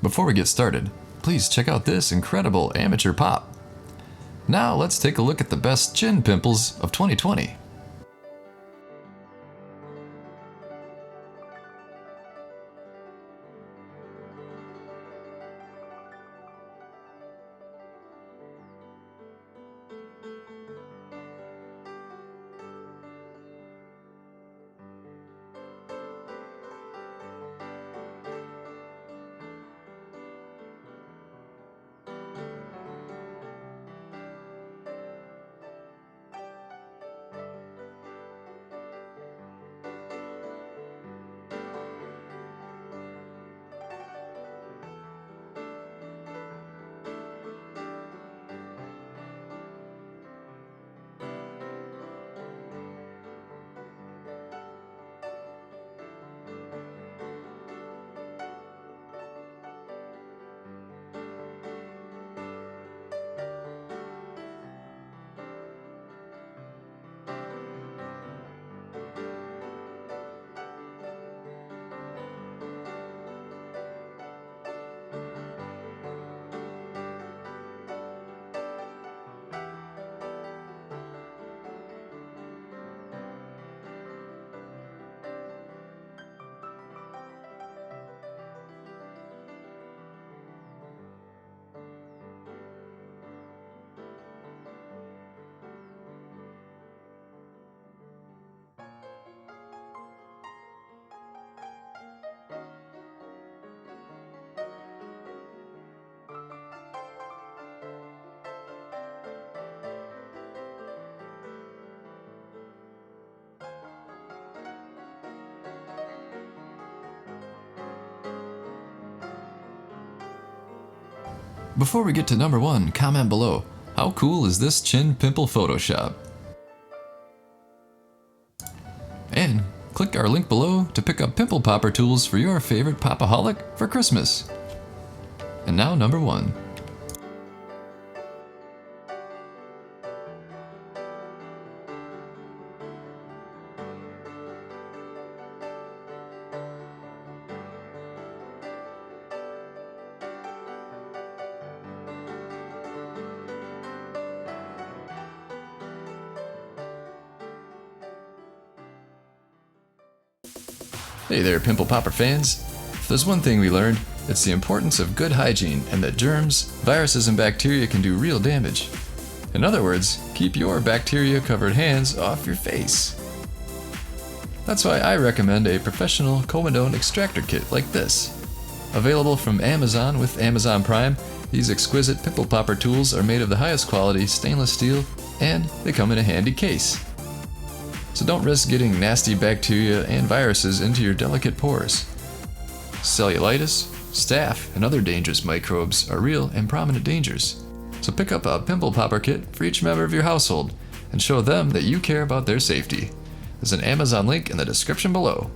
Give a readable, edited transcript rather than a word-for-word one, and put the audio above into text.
Before we get started, please check out this incredible amateur pop. Now let's take a look at the best chin pimples of 2020. Before we get to number 1, comment below, how cool is this chin pimple Photoshop? And click our link below to pick up pimple popper tools for your favorite popaholic for Christmas. And now number 1. Hey there, Pimple Popper fans! If there's one thing we learned, it's the importance of good hygiene and that germs, viruses, and bacteria can do real damage. In other words, keep your bacteria-covered hands off your face. That's why I recommend a professional comedone extractor kit like this. Available from Amazon with Amazon Prime, these exquisite pimple popper tools are made of the highest quality stainless steel, and they come in a handy case. So don't risk getting nasty bacteria and viruses into your delicate pores. Cellulitis, staph, and other dangerous microbes are real and prominent dangers. So pick up a pimple popper kit for each member of your household and show them that you care about their safety. There's an Amazon link in the description below.